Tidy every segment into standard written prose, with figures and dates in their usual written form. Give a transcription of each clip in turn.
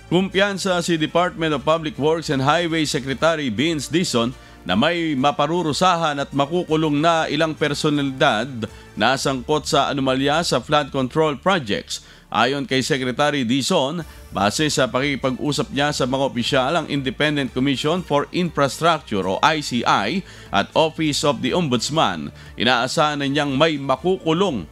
Kumpiyansa si Department of Public Works and Highway Secretary Vince Dizon na may maparurusahan at makukulong na ilang personalidad na sangkot sa anomalya sa flood control projects. Ayon kay Secretary Dizon, base sa pakikipag-usap niya sa mga opisyal ang Independent Commission for Infrastructure o ICI at Office of the Ombudsman, inaasahan na niyang may makukulong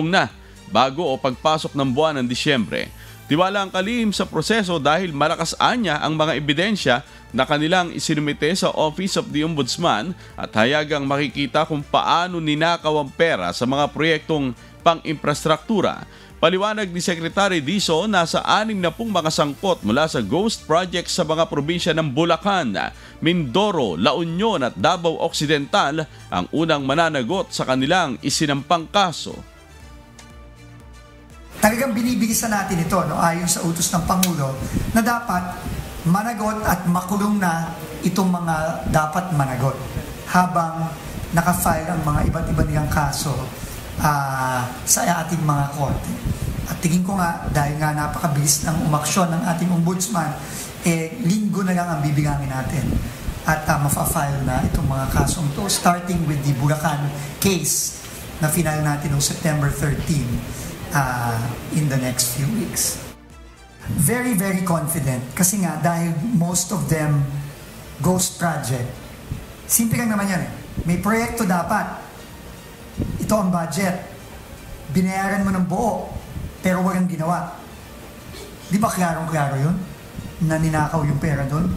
na bago o pagpasok ng buwan ng Disyembre. Tiwala ang kalihim sa proseso dahil malakas anya ang mga ebidensya na kanilang isinumite sa Office of the Ombudsman at hayagang makikita kung paano ninakaw ang pera sa mga proyektong pang-infrastruktura. Paliwanag ni Secretary Dizon, nasa 60 mga sangkot mula sa ghost projects sa mga probinsya ng Bulacan, Mindoro, La Union at Davao Occidental ang unang mananagot sa kanilang isinampang kaso. Talagang binibilisan natin ito, ayon sa utos ng Pangulo, na dapat managot at makulong na itong mga dapat managot habang nakafile ang mga iba't iba nilang kaso sa ating mga korte. At tingin ko nga, dahil nga napakabilis ng umaksyon ng ating ombudsman, linggo na lang ang bibigangin natin at mafa-file na itong mga kasong to, starting with the Bulacan case na final natin noong September 13 in the next few weeks. Very, very confident kasi nga dahil most of them ghost project. Simple lang naman yan. May proyekto dapat. Ito ang budget. Binayaran mo ng buo pero walang ginawa. Di ba klarong-klaro yun? Na ninakaw yung pera doon?